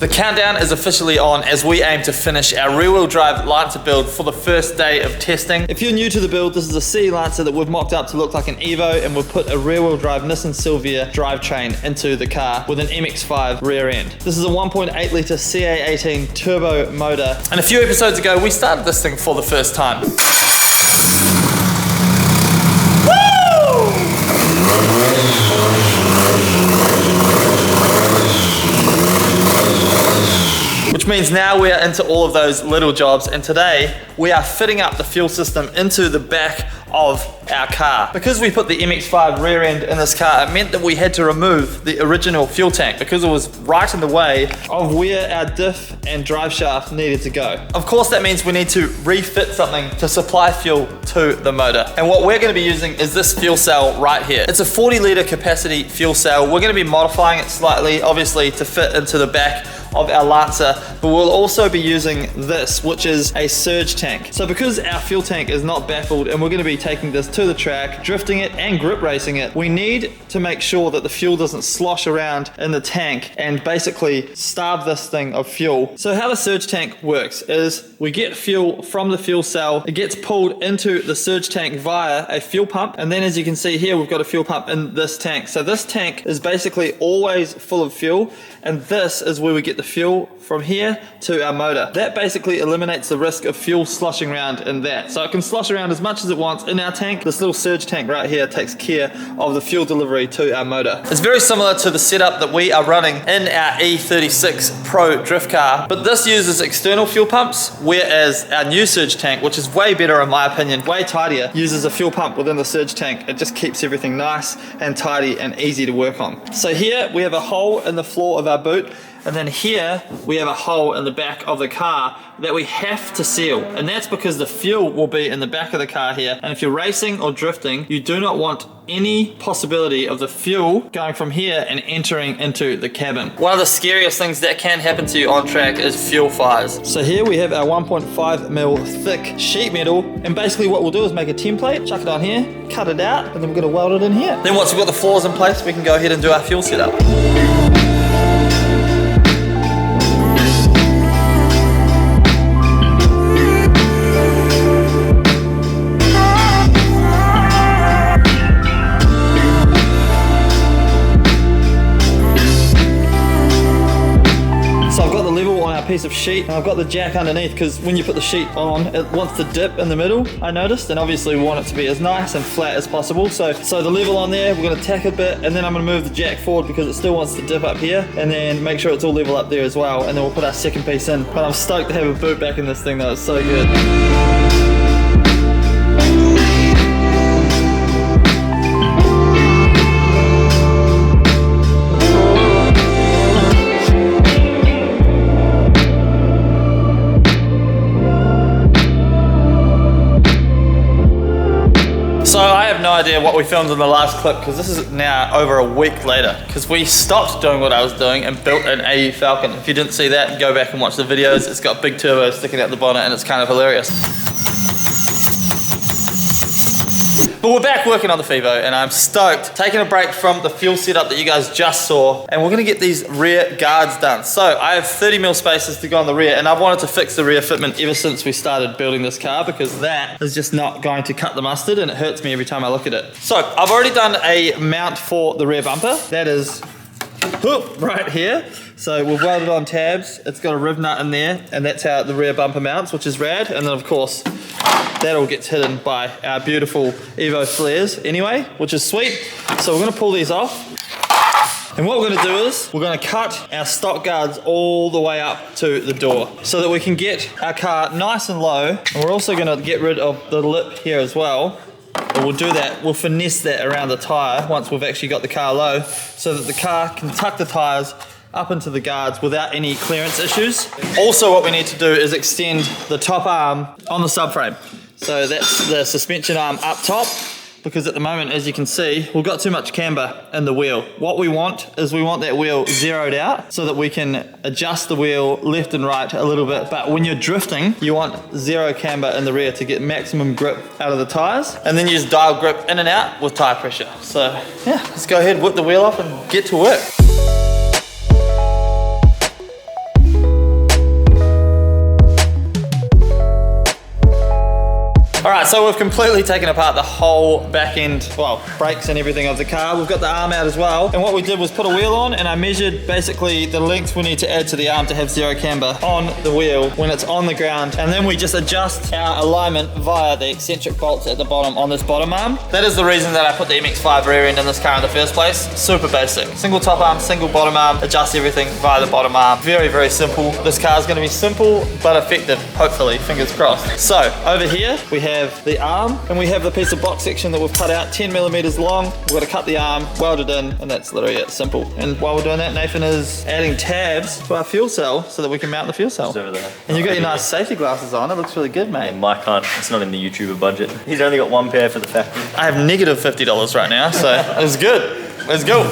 The countdown is officially on as we aim to finish our rear-wheel drive Lancer build for the first day of testing. If you're new to the build, this is a C Lancer that we've mocked up to look like an Evo, and we've put a rear-wheel drive Nissan Silvia drivetrain into the car with an MX-5 rear end. This is a 1.8 litre CA18 turbo motor. And a few episodes ago, we started this thing for the first time. Which means now we are into all of those little jobs, and today we are fitting up the fuel system into the back of our car. Because we put the MX-5 rear end in this car, it meant that we had to remove the original fuel tank because it was right in the way of where our diff and drive shaft needed to go. Of course, that means we need to refit something to supply fuel to the motor. And what we're going to be using is this fuel cell right here. It's a 40 litre capacity fuel cell. We're going to be modifying it slightly, obviously, to fit into the back of our Lancer, but we'll also be using this, which is a surge tank. So because our fuel tank is not baffled and we're going to be taking this to the track, drifting it and grip racing it, we need to make sure that the fuel doesn't slosh around in the tank and basically starve this thing of fuel. So how the surge tank works is we get fuel from the fuel cell, it gets pulled into the surge tank via a fuel pump, and then as you can see here, we've got a fuel pump in this tank. So this tank is basically always full of fuel, and this is where we get the fuel from here to our motor. That basically eliminates the risk of fuel sloshing around in that. So it can slosh around as much as it wants in our tank. This little surge tank right here takes care of the fuel delivery to our motor. It's very similar to the setup that we are running in our E36 Pro drift car, but this uses external fuel pumps, whereas our new surge tank, which is way better in my opinion, way tidier, uses a fuel pump within the surge tank. It just keeps everything nice and tidy and easy to work on. So here we have a hole in the floor of our boot, and then here we have a hole in the back of the car that we have to seal, and that's because the fuel will be in the back of the car here, and if you're racing or drifting, you do not want any possibility of the fuel going from here and entering into the cabin. One of the scariest things that can happen to you on track is fuel fires. So here we have our 1.5mm thick sheet metal, and basically what we'll do is make a template, chuck it on here, cut it out, and then we're going to weld it in here. Then once we've got the floors in place, we can go ahead and do our fuel setup. Piece of sheet, and I've got the jack underneath because when you put the sheet on, it wants to dip in the middle, I noticed, and obviously we want it to be as nice and flat as possible. So the level on there, we're going to tack a bit, and then I'm going to move the jack forward because it still wants to dip up here, and then make sure it's all level up there as well, and then we'll put our second piece in. But I'm stoked to have a boot back in this thing though, it's so good. So I have no idea what we filmed in the last clip because this is now over a week later because we stopped doing what I was doing and built an AE Falcon. If you didn't see that, go back and watch the videos. It's got big turbos sticking out the bonnet and it's kind of hilarious. But we're back working on the Fevo and I'm stoked. Taking a break from the fuel setup that you guys just saw, and we're gonna get these rear guards done. So I have 30mm spaces to go on the rear, and I've wanted to fix the rear fitment ever since we started building this car because that is just not going to cut the mustard and it hurts me every time I look at it. So I've already done a mount for the rear bumper. That is right here. So we've welded on tabs. It's got a riv nut in there, and that's how the rear bumper mounts, which is rad. And then of course, that all gets hidden by our beautiful Evo flares anyway, which is sweet. So we're gonna pull these off. And what we're gonna do is, we're gonna cut our stock guards all the way up to the door so that we can get our car nice and low. And we're also gonna get rid of the lip here as well. And we'll do that, we'll finesse that around the tire once we've actually got the car low so that the car can tuck the tires up into the guards without any clearance issues. Also what we need to do is extend the top arm on the subframe. So that's the suspension arm up top, because at the moment, as you can see, we've got too much camber in the wheel. What we want is we want that wheel zeroed out so that we can adjust the wheel left and right a little bit. But when you're drifting, you want zero camber in the rear to get maximum grip out of the tires. And then you just dial grip in and out with tire pressure. So yeah, let's go ahead, whip the wheel off and get to work. so we've completely taken apart the whole back end, well, brakes and everything of the car. We've got the arm out as well. And what we did was put a wheel on, and I measured basically the length we need to add to the arm to have zero camber on the wheel when it's on the ground. And then we just adjust our alignment via the eccentric bolts at the bottom on this bottom arm. That is the reason that I put the MX-5 rear end in this car in the first place. Super basic. Single top arm, single bottom arm, adjust everything via the bottom arm. Very, very simple. This car is going to be simple but effective, hopefully, fingers crossed. So over here we have the arm, and we have the piece of box section that we've cut out 10 millimeters long. We've got to cut the arm, weld it in, and that's literally it. Simple. And while we're doing that, Nathan is adding tabs to our fuel cell so that we can mount the fuel cell. It's over there. And you've got your nice safety glasses on. It looks really good, mate. Yeah, Mike can't, it's not in the YouTuber budget. He's only got one pair for the factory. I have negative $50 right now, so it's good. Let's go.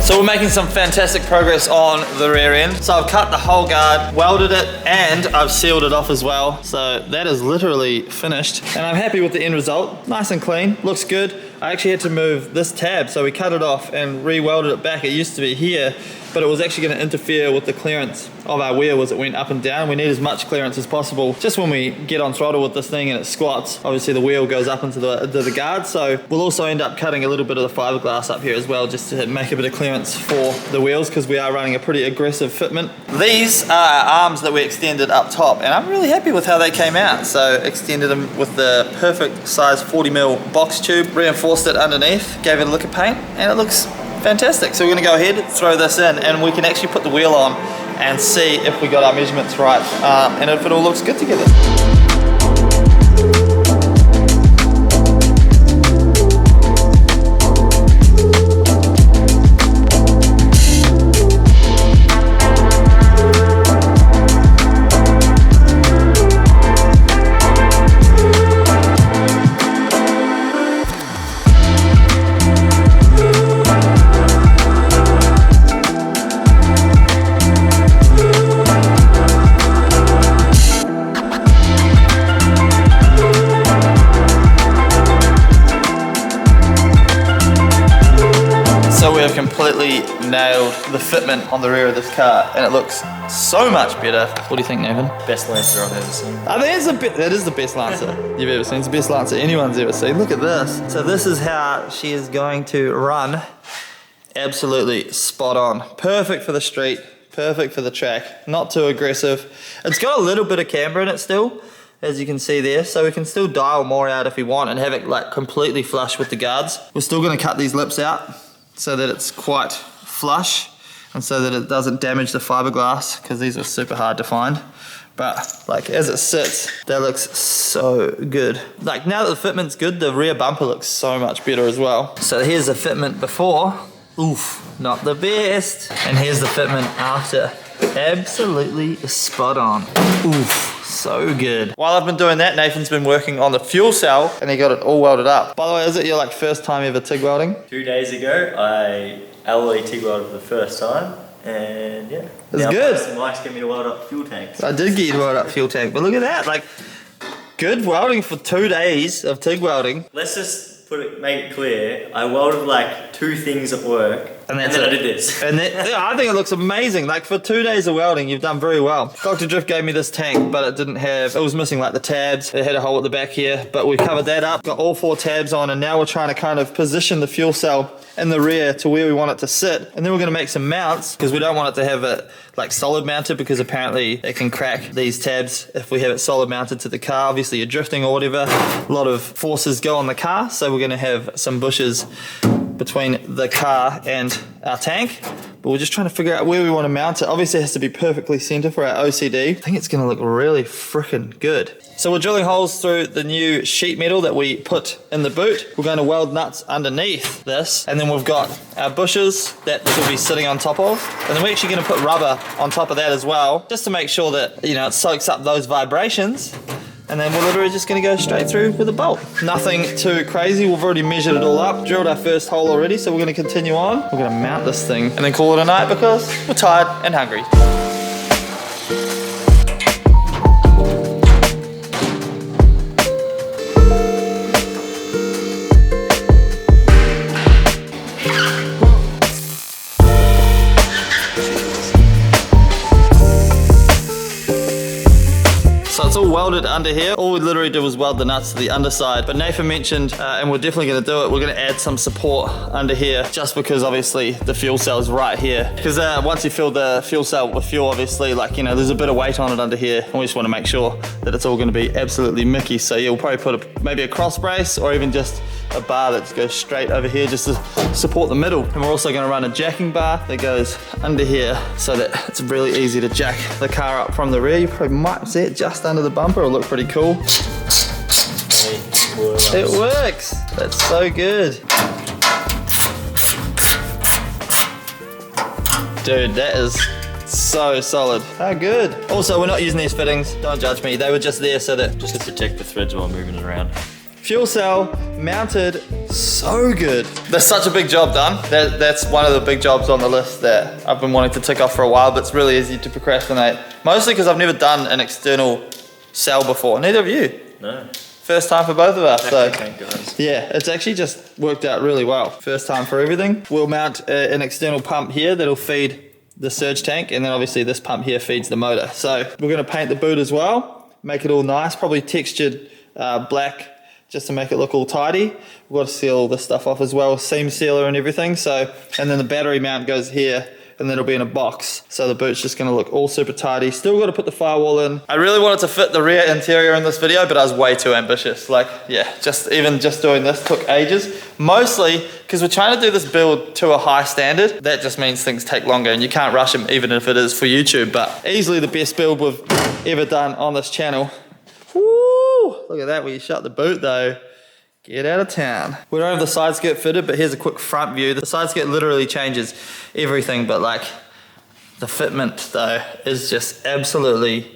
So we're making some fantastic progress on the rear end. So I've cut the whole guard, welded it, and I've sealed it off as well. So that is literally finished. And I'm happy with the end result. Nice and clean, looks good. I actually had to move this tab, so we cut it off and re-welded it back. It used to be here, but it was actually going to interfere with the clearance of our wheel as it went up and down. We need as much clearance as possible. Just when we get on throttle with this thing and it squats, obviously the wheel goes up into the guard. So we'll also end up cutting a little bit of the fiberglass up here as well, just to make a bit of clearance for the wheels, because we are running a pretty aggressive fitment. These are arms that we extended up top, and I'm really happy with how they came out. So extended them with the perfect size 40mm box tube, reinforced it underneath, gave it a lick of paint, and it looks fantastic. So we're going to go ahead, throw this in, and we can actually put the wheel on and see if we got our measurements right, and if it all looks good together. So we have completely nailed the fitment on the rear of this car, and it looks so much better. What do you think, Nathan? Best Lancer I've ever seen. I think that is the best Lancer you've ever seen. It's the best Lancer anyone's ever seen. Look at this. So this is how she is going to run. Absolutely spot on. Perfect for the street, perfect for the track. Not too aggressive. It's got a little bit of camber in it still, as you can see there, so we can still dial more out if we want and have it like completely flush with the guards. We're still going to cut these lips out so that it's quite flush and so that it doesn't damage the fiberglass, because these are super hard to find. But like as it sits, that looks so good. Like now that the fitment's good, the rear bumper looks so much better as well. So here's the fitment before. Oof, not the best. And here's the fitment after. Absolutely spot on. Oof. So good. While I've been doing that, Nathan's been working on the fuel cell, and he got it all welded up. By the way, is it your like first time ever TIG welding? 2 days ago, I alloy TIG welded for the first time, and yeah. It's good. Mike's getting me to weld up fuel tanks. I did get you to weld up fuel tank, but look at that, like good welding for 2 days of TIG welding. Let's just make it clear, I welded like 2 things at work, and then I did this. And yeah, I think it looks amazing. Like for 2 days of welding, you've done very well. Dr. Drift gave me this tank, but it was missing like the tabs. It had a hole at the back here, but we covered that up, got all 4 tabs on, and now we're trying to kind of position the fuel cell in the rear to where we want it to sit. And then we're gonna make some mounts, because we don't want it to have it like solid mounted, because apparently it can crack these tabs if we have it solid mounted to the car. Obviously you're drifting or whatever, a lot of forces go on the car, so we're gonna have some bushes between the car and our tank, but we're just trying to figure out where we want to mount it. Obviously it has to be perfectly center for our OCD. I think it's going to look really freaking good. So we're drilling holes through the new sheet metal that we put in the boot. We're going to weld nuts underneath this, and then we've got our bushes that this will be sitting on top of, and then we're actually going to put rubber on top of that as well, just to make sure that, you know, it soaks up those vibrations And then we're literally just gonna go straight through with a bolt. Nothing too crazy. We've already measured it all up, drilled our first hole already, so we're gonna continue on. We're gonna mount this thing and then call it a night because we're tired and hungry. So it's all welded under here. All we literally did was weld the nuts to the underside. But Nathan mentioned, and we're definitely gonna do it, we're gonna add some support under here just because obviously the fuel cell is right here. Because once you fill the fuel cell with fuel, obviously, like, you know, there's a bit of weight on it under here. And we just wanna make sure that it's all gonna be absolutely Mickey. So yeah, we'll probably put maybe a cross brace or even just a bar that goes straight over here just to support the middle. And we're also gonna run a jacking bar that goes under here so that it's really easy to jack the car up from the rear. You probably might see it just under the bumper. It'll look pretty cool. It works. That's so good. Dude, that is so solid. How good. Also, we're not using these fittings. Don't judge me. They were just there so that Just to protect the threads while moving it around. fuel cell mounted, so good. There's such a big job done. That's one of the big jobs on the list that I've been wanting to tick off for a while, but it's really easy to procrastinate. Mostly because I've never done an external cell before. Neither of you. No. First time for both of us. So Thank God. yeah, it's actually just worked out really well. First time for everything. We'll mount an external pump here that'll feed the surge tank, and then obviously this pump here feeds the motor. So we're gonna paint the boot as well, make it all nice, probably textured black, just to make it look all tidy. We've got to seal all this stuff off as well, seam sealer and everything. So, and then the battery mount goes here, and then it'll be in a box. So the boot's just gonna look all super tidy. Still got to put the firewall in. I really wanted to fit the rear interior in this video, but I was way too ambitious. Like, yeah, even just doing this took ages. Mostly because we're trying to do this build to a high standard. That just means things take longer, and you can't rush them, even if it is for YouTube. But easily the best build we've ever done on this channel. Woo! Look at that, when you shut the boot though. Get out of town. We don't have the side skirt fitted, but here's a quick front view. The side skirt literally changes everything, but like the fitment though is just absolutely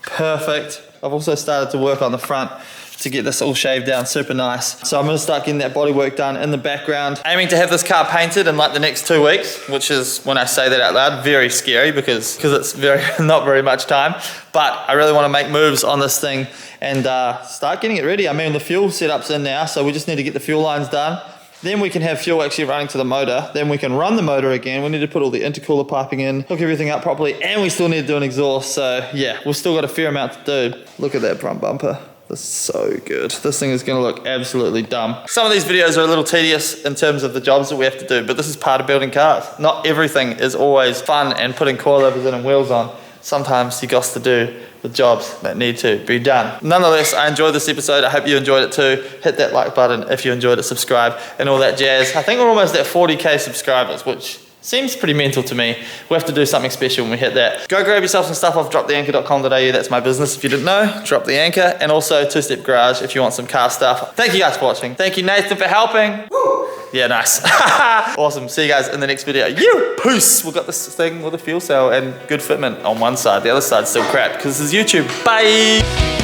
perfect. I've also started to work on the front to get this all shaved down super nice. So I'm gonna start getting that bodywork done in the background. Aiming to have this car painted in like the next 2 weeks, which is, when I say that out loud, very scary because it's not very much time. But I really wanna make moves on this thing and start getting it ready. I mean, the fuel setup's in now, so we just need to get the fuel lines done. Then we can have fuel actually running to the motor. Then we can run the motor again. We need to put all the intercooler piping in, hook everything up properly, and we still need to do an exhaust. So yeah, we've still got a fair amount to do. Look at that front bumper. This is so good. This thing is gonna look absolutely dumb. Some of these videos are a little tedious in terms of the jobs that we have to do, but this is part of building cars. Not everything is always fun and putting coilovers in and wheels on. Sometimes you got to do the jobs that need to be done. Nonetheless, I enjoyed this episode. I hope you enjoyed it too. Hit that like button if you enjoyed it, subscribe, and all that jazz. I think we're almost at 40K subscribers, which seems pretty mental to me. We have to do something special when we hit that. Go grab yourself some stuff off droptheanchor.com.au. That's my business if you didn't know. Drop the Anchor, and also Two Step Garage if you want some car stuff. Thank you guys for watching. Thank you, Nathan, for helping. Woo! Yeah, nice. Awesome. See you guys in the next video. Peace. We've got this thing with a fuel cell and good fitment on one side. The other side's still crap because this is YouTube. Bye.